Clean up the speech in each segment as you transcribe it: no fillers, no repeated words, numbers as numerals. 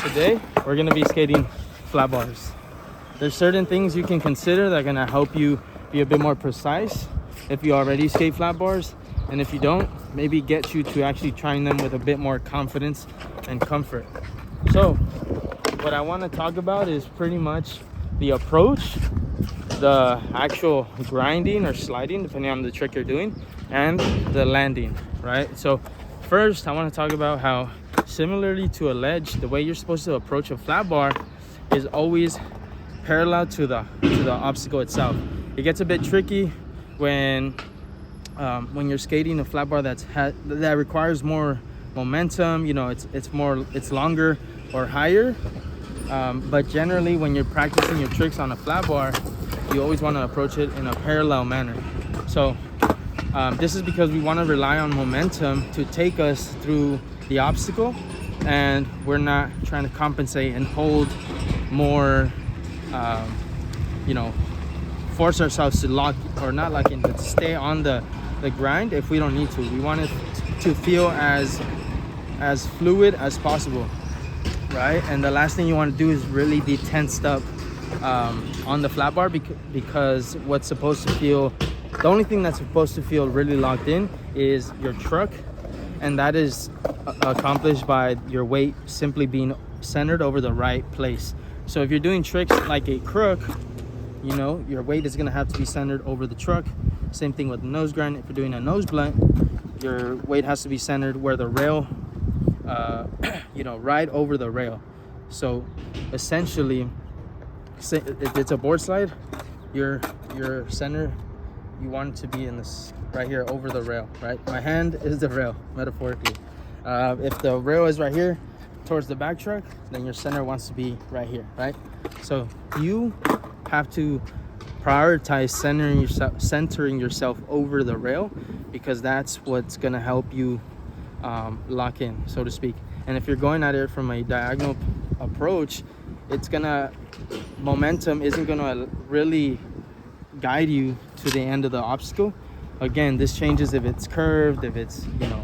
Today we're gonna be skating flat bars. There's certain things you can consider that are gonna help you be a bit more precise if you already skate flat bars, and if you don't, maybe get you to actually trying them with a bit more confidence and comfort. So what I want to talk about is pretty much the approach, the actual grinding or sliding depending on the trick you're doing, and the landing, right? So first I want to talk about how, similarly to a ledge, the way you're supposed to approach a flat bar is always parallel to the obstacle itself. It gets a bit tricky when you're skating a flat bar that requires more momentum. You know, it's longer or higher, but generally when you're practicing your tricks on a flat bar, you always want to approach it in a parallel manner. So this is because we want to rely on momentum to take us through the obstacle, and we're not trying to compensate and hold more, you know, force ourselves to lock, or not lock in, but to stay on the grind if we don't need to. We want it to feel as fluid as possible, right? And the last thing you want to do is really be tensed up on the flat bar, because the only thing that's supposed to feel really locked in is your truck, and that is accomplished by your weight simply being centered over the right place. So if you're doing tricks like a crook, you know, your weight is going to have to be centered over the truck. Same thing with the nose grind. If you're doing a nose blunt, your weight has to be centered where the rail, you know, right over the rail. So essentially, if it's a board slide, your center, you want it to be in this right here over the rail, right? My hand is the rail, metaphorically. If the rail is right here towards the back truck, then your center wants to be right here, right? So you have to prioritize centering yourself over the rail, because that's what's going to help you lock in, so to speak. And if you're going at it from a diagonal approach, momentum isn't going to really guide you to the end of the obstacle. Again, this changes if it's curved, if it's, you know,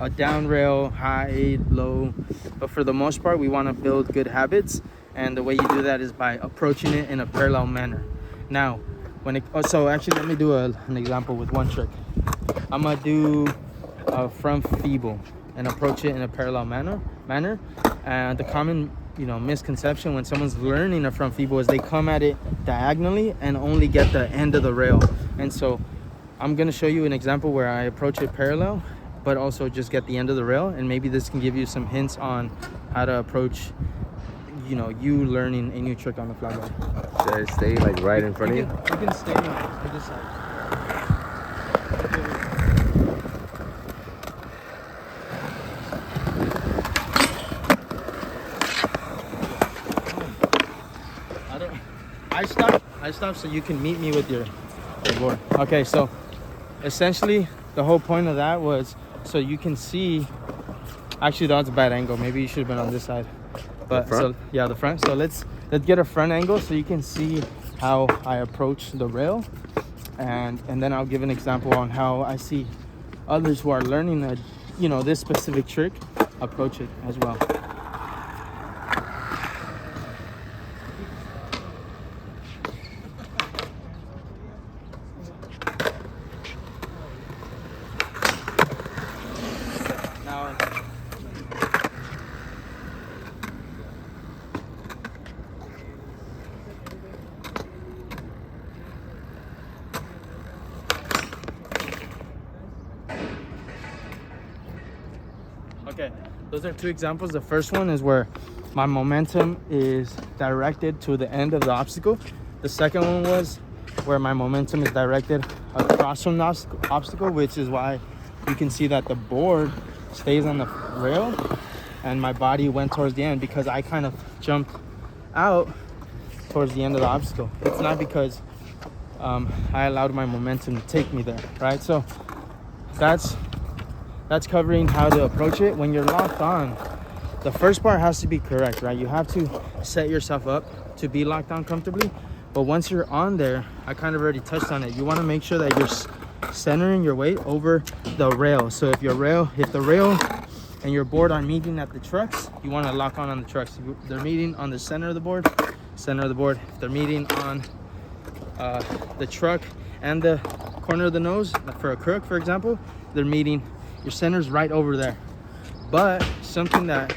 a down rail, high, low, but for the most part we want to build good habits, and the way you do that is by approaching it in a parallel manner. Now so actually let me do an example with one trick. I'm gonna do a front feeble and approach it in a parallel manner. And the common, you know, misconception when someone's learning a front feeble is they come at it diagonally and only get the end of the rail. And so I'm going to show you an example where I approach it parallel but also just get the end of the rail, and maybe this can give you some hints on how to approach, you know, you learning a new trick on the flat bar. Should I stay like right in front of you? You can stay on this side. I stopped so you can meet me with your board. Okay, so essentially the whole point of that was so you can see. Actually, that was a bad angle. Maybe you should have been on this side. But so yeah, the front. So let's get a front angle so you can see how I approach the rail, and then I'll give an example on how I see others who are learning this specific trick approach it as well. Okay, those are two examples. The first one is where my momentum is directed to the end of the obstacle. The second one was where my momentum is directed across from the obstacle, which is why you can see that the board stays on the rail and my body went towards the end, because I kind of jumped out towards the end of the obstacle. It's not because I allowed my momentum to take me there, right? So that's covering how to approach it. When you're locked on, the first part has to be correct, right? You have to set yourself up to be locked on comfortably. But once you're on there, I kind of already touched on it. You want to make sure that you're centering your weight over the rail. So if the rail and your board are meeting at the trucks, you want to lock on the trucks. They're meeting on the center of the board. If they're meeting on the truck and the corner of the nose for a crook, for example, they're meeting, your center's right over there. But something that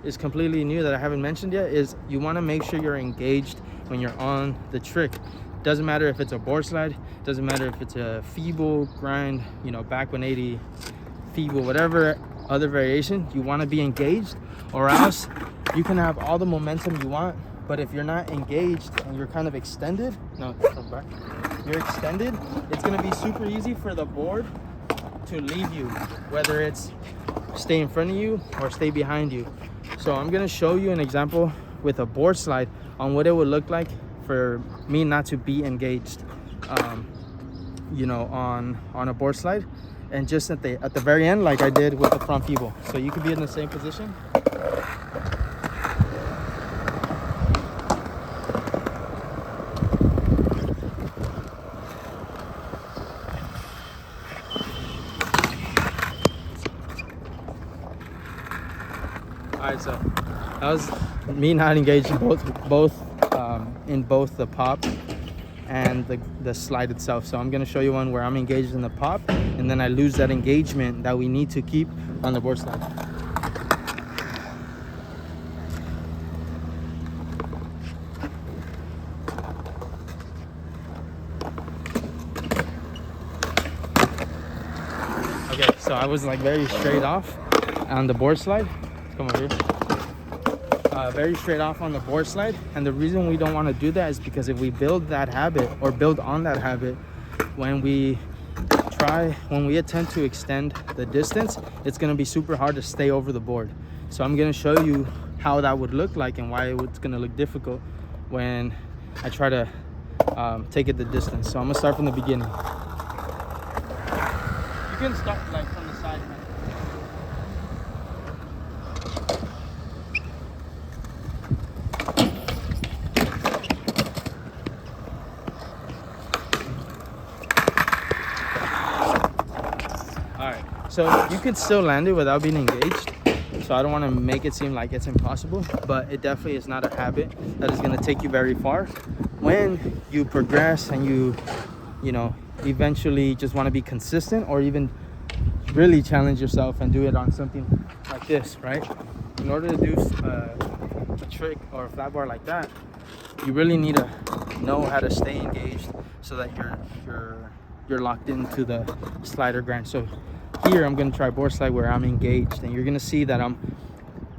is completely new that I haven't mentioned yet is you want to make sure you're engaged when you're on the trick. Doesn't matter if it's a board slide, doesn't matter if it's a feeble grind, you know, back 180, feeble, whatever other variation, you want to be engaged, or else you can have all the momentum you want, but if you're not engaged and you're kind of extended, you're extended, it's going to be super easy for the board to leave you, whether it's stay in front of you or stay behind you. So I'm going to show you an example with a board slide on what it would look like for me not to be engaged, you know, on a board slide, and just at the very end, like I did with the front feeble. So you could be in the same position. All right, so that was me not engaged in both the pop and the slide itself. So I'm going to show you one where I'm engaged in the pop and then I lose that engagement that we need to keep on the board slide. Okay, so I was like very straight off on the board slide. Come over here. Very straight off on the board slide, and the reason we don't want to do that is because if we build that habit or build on that habit, when we attempt to extend the distance, it's going to be super hard to stay over the board. So I'm going to show you how that would look like and why it's going to look difficult when I try to take it the distance. So I'm going to start from the beginning. You can start like from the side. So you could still land it without being engaged. So I don't want to make it seem like it's impossible, but it definitely is not a habit that is going to take you very far. When you progress and you know, eventually just want to be consistent or even really challenge yourself and do it on something like this, right? In order to do a trick or a flat bar like that, you really need to know how to stay engaged so that you're locked into the slider grind. So here I'm going to try board slide where I'm engaged, and you're going to see that I'm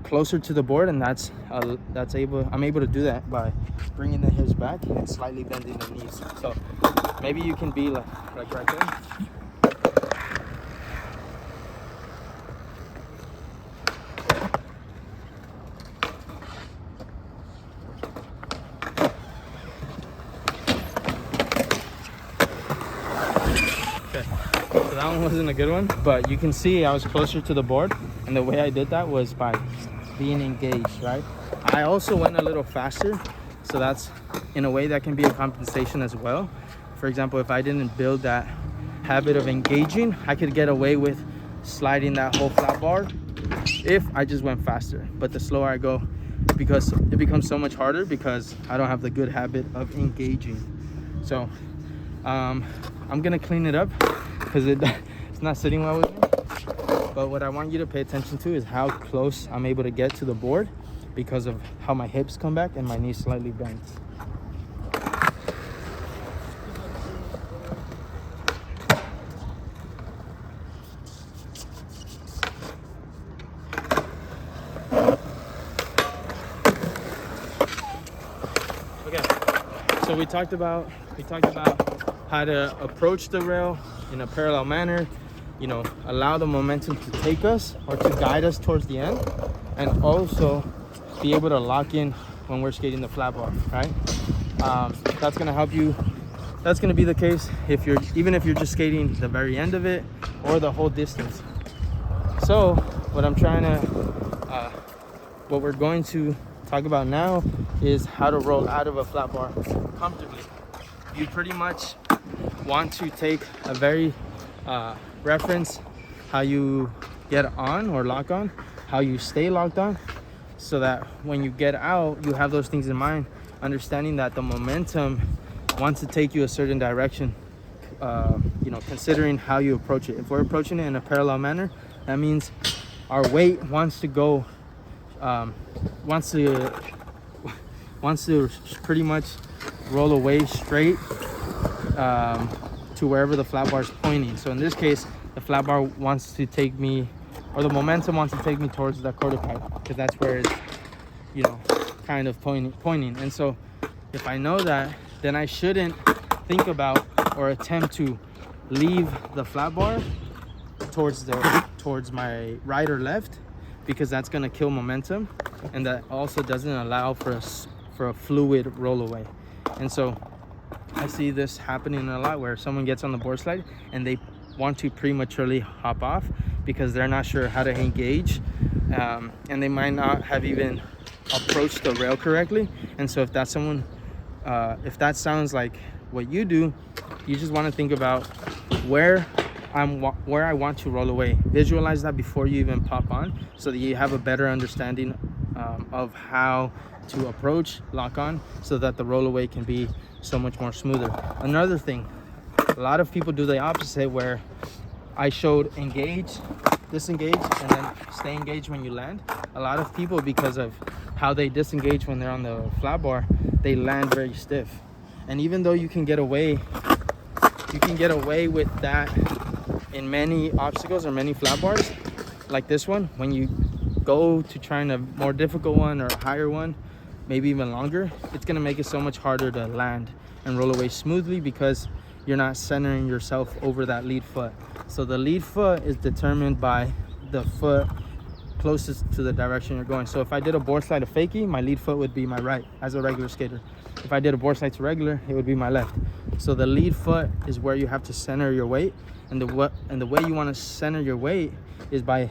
closer to the board, and I'm able to do that by bringing the hips back and slightly bending the knees. So maybe you can be like right there. That one wasn't a good one, but you can see I was closer to the board, and the way I did that was by being engaged, right? I also went a little faster, so that's in a way that can be a compensation as well. For example, if I didn't build that habit of engaging, I could get away with sliding that whole flat bar if I just went faster. But the slower I go, because it becomes so much harder because I don't have the good habit of engaging. So I'm gonna clean it up because it's not sitting well with me. But what I want you to pay attention to is how close I'm able to get to the board because of how my hips come back and my knees slightly bent. Okay, so we talked about how to approach the rail in a parallel manner, you know, allow the momentum to take us or to guide us towards the end, and also be able to lock in when we're skating the flat bar, right? That's gonna help you. That's gonna be the case even if you're just skating the very end of it or the whole distance. So what we're going to talk about now is how to roll out of a flat bar comfortably. You pretty much want to take a very reference how you get on or lock on, how you stay locked on, so that when you get out, you have those things in mind, understanding that the momentum wants to take you a certain direction. You know, considering how you approach it. If we're approaching it in a parallel manner, that means our weight wants to go, wants to pretty much roll away straight to wherever the flat bar is pointing. So in this case, the flat bar wants to take me, or the momentum wants to take me towards the quarter pipe, because that's where it's, you know, kind of pointing. And so if I know that, then I shouldn't think about or attempt to leave the flat bar towards my right or left, because that's going to kill momentum, and that also doesn't allow for a fluid roll away. And so I see this happening a lot, where someone gets on the board slide and they want to prematurely hop off because they're not sure how to engage, and they might not have even approached the rail correctly. And so if that's someone, if that sounds like what you do, you just want to think about where I want to roll away. Visualize that before you even pop on, so that you have a better understanding of how to approach, lock on, so that the roll away can be so much more smoother. Another thing, a lot of people do the opposite, where I showed engage, disengage, and then stay engaged when you land. A lot of people, because of how they disengage when they're on the flat bar, they land very stiff. And even though you can get away with that in many obstacles or many flat bars like this one, when you go to trying a more difficult one or a higher one, maybe even longer, it's going to make it so much harder to land and roll away smoothly, because you're not centering yourself over that lead foot. So the lead foot is determined by the foot closest to the direction you're going. So if I did a board slide to fakie, my lead foot would be my right as a regular skater. If I did a board slide to regular, it would be my left. So the lead foot is where you have to center your weight, and the way you want to center your weight is by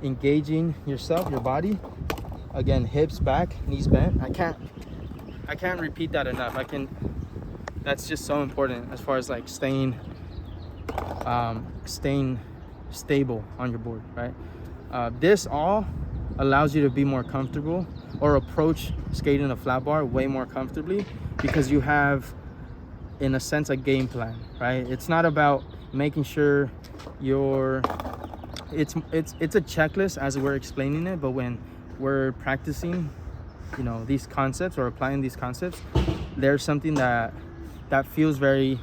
engaging yourself, your body. Again, hips back, knees bent. I can't repeat that enough. That's just so important as far as like staying stable on your board, right? This all allows you to be more comfortable, or approach skating a flat bar way more comfortably, because you have, in a sense, a game plan, right? It's not about making sure it's a checklist as we're explaining it, but when we're practicing, you know, these concepts or applying these concepts, there's something that feels very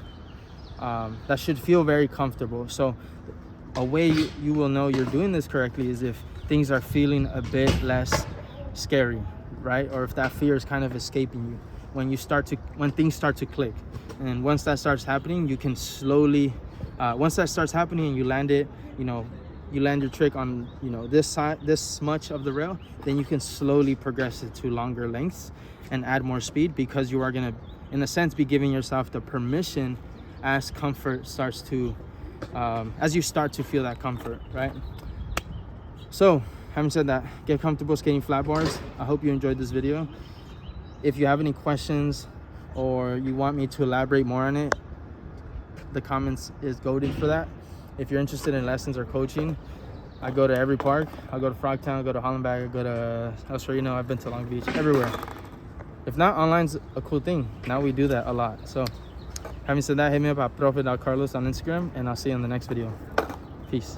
that should feel very comfortable. So a way you will know you're doing this correctly is if things are feeling a bit less scary, right? Or if that fear is kind of escaping you when things start to click. And once that starts happening, you can slowly once that starts happening and you land it, you know, you land your trick on, you know, this side, this much of the rail, then you can slowly progress it to longer lengths and add more speed, because you are going to, in a sense, be giving yourself the permission as comfort starts to as you start to feel that comfort, right? So having said that, get comfortable skating flat bars. I hope you enjoyed this video. If you have any questions or you want me to elaborate more on it, the comments is goaded for that. If you're interested in lessons or coaching, I go to every park. I go to Frogtown, I go to Hollenbach, I go to El Sereno, I've been to Long Beach, everywhere. If not, online's a cool thing. Now we do that a lot. So having said that, hit me up at profe.carlos on Instagram, and I'll see you in the next video. Peace.